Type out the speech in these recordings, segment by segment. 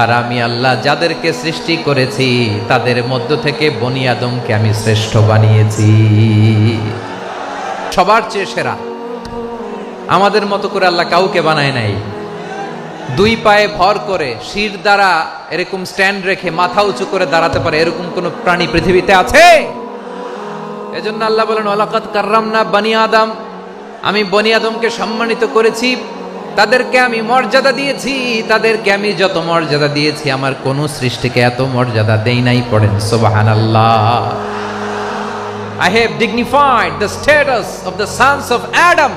আর আমি আল্লাহ যাদেরকে সৃষ্টি করেছি তাদের মধ্য থেকে বনি আদমকে আমি শ্রেষ্ঠ বানিয়েছি, সবার চেয়ে সেরা। আমাদের মতো করে আল্লাহ কাউকে বানায় নাই। দুই পায়ে ভর করে শির দ্বারা এরকম স্ট্যান্ড রেখে মাথা উঁচু করে দাঁড়াতে পারে এরকম কোন প্রাণী পৃথিবীতে আছে? এজন্য আল্লাহ বলেন ওয়ালাকাদ কাররামনা বনি আদম, আমি বনি আদমকে সম্মানিত করেছি, তাদেরকে আমি মর্যাদা দিয়েছি। তাদেরকে আমি যত মর্যাদা দিয়েছি আমার কোন সৃষ্টিকে এত মর্যাদা দেই নাই। পড়েন সুবহানাল্লাহ। I have dignified the status of the sons of Adam.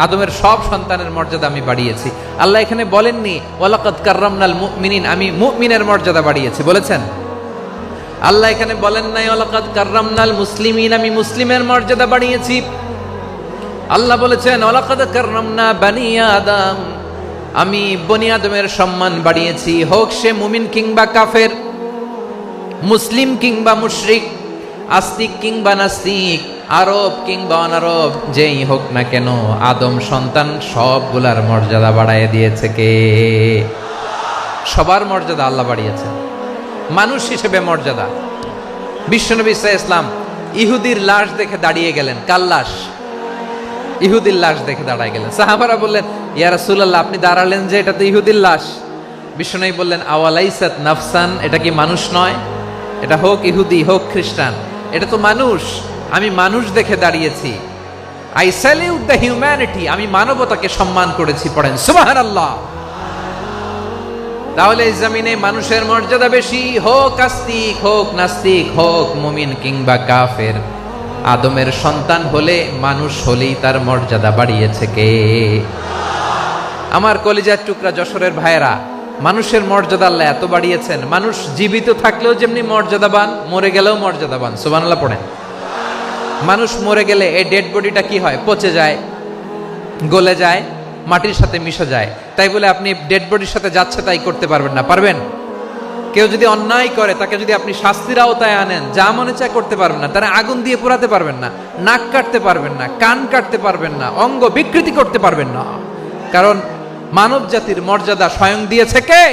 আদমের সব সন্তানের মর্যাদা আমি বাড়িয়েছি। আল্লাহ এখানে বলেননি ওয়ালাকাদ কাররামনাল মুমিনিন, আমি মুমিনের মর্যাদা বাড়িয়েছি বলেছেন। আল্লাহ এখানে বলেন নাই ওয়ালাকাদ কাররামনাল মুসলিমিন, আমি মুসলিমের মর্যাদা বাড়িয়েছি। আল্লাহ বলেছেন ওয়ালাকাদ কাররামনা বনি আদম, আমি বনি আদমের সম্মান বাড়িয়েছি, হোক সে মুমিন কিংবা কাফের, মুসলিম কিংবা মুশরিক, আস্তিক কিংবা নাস্তিক, আরব কিংবা অনারব, যেই হোক না কেন আদম সন্তান সবগুলার মর্যাদা বাড়ায় দিয়েছে কে? সবার মর্যাদা আল্লাহ বাড়িয়েছে। মানুষ হিসেবে মর্যাদা। বিশ্বনবী সাল্লাল্লাহু আলাইহি ওয়াসাল্লাম ইহুদির লাশ দেখে দাঁড়িয়ে গেলেন। কার লাশ? ইহুদির লাশ দেখে দাঁড়ায় গেলেন। সাহাবারা বললেন ইয়া রাসূলুল্লাহ, আপনি দাঁড়ালেন যে, এটা তো ইহুদির লাশ। বিশ্বনবী বললেন আওয়ালাইসাত নাফসান, এটা কি মানুষ নয়? এটা হোক ইহুদি হোক খ্রিস্টান, এটা তো মানুষ। আমি মানুষ দেখে দাঁড়িয়েছি। আই স্যালিউট দ্য হিউম্যানিটি, আমি মানবতাকে সম্মান করেছি। পড়েন সুবহানাল্লাহ। তাহলে এই জমিনে মানুষের মর্যাদা বেশি, হোক আস্তিক হোক নাস্তিক, হোক মুমিন কিংবা কাফের। আদমের সন্তান হলে মানুষ হলেই তার মর্যাদা বাড়িয়েছে কে? আমার কলিজার টুকরা যশোরের ভাইয়েরা, মানুষের মর্যাদা আল্লাহ এত বাড়িয়েছেন, মানুষ জীবিত থাকলেও যেমনি মর্যাদাবান, মরে গেলেও মর্যাদাবান। সুবহানাল্লাহ পড়েন। মানুষ মরে গেলে এই ডেড বডিটা কি হয়? পচে যায়, গলে যায়, মাটির সাথে মিশে যায়। তাই বলে আপনি ডেড বডির সাথে যাচ্ছে তাই করতে পারবেন না। পারবেন? কেউ যদি অন্যায় করে তাকে যদি আপনি শাস্তির আওতায় আনেন, যা মনে চায় করতে পারবেন না। তারা আগুন দিয়ে পোড়াতে পারবেন না, নাক কাটতে পারবেন না, কান কাটতে পারবেন না, অঙ্গ বিকৃতি করতে পারবেন না। কারণ মানব জাতির মর্যাদা স্বয়ং দিয়েছে কে?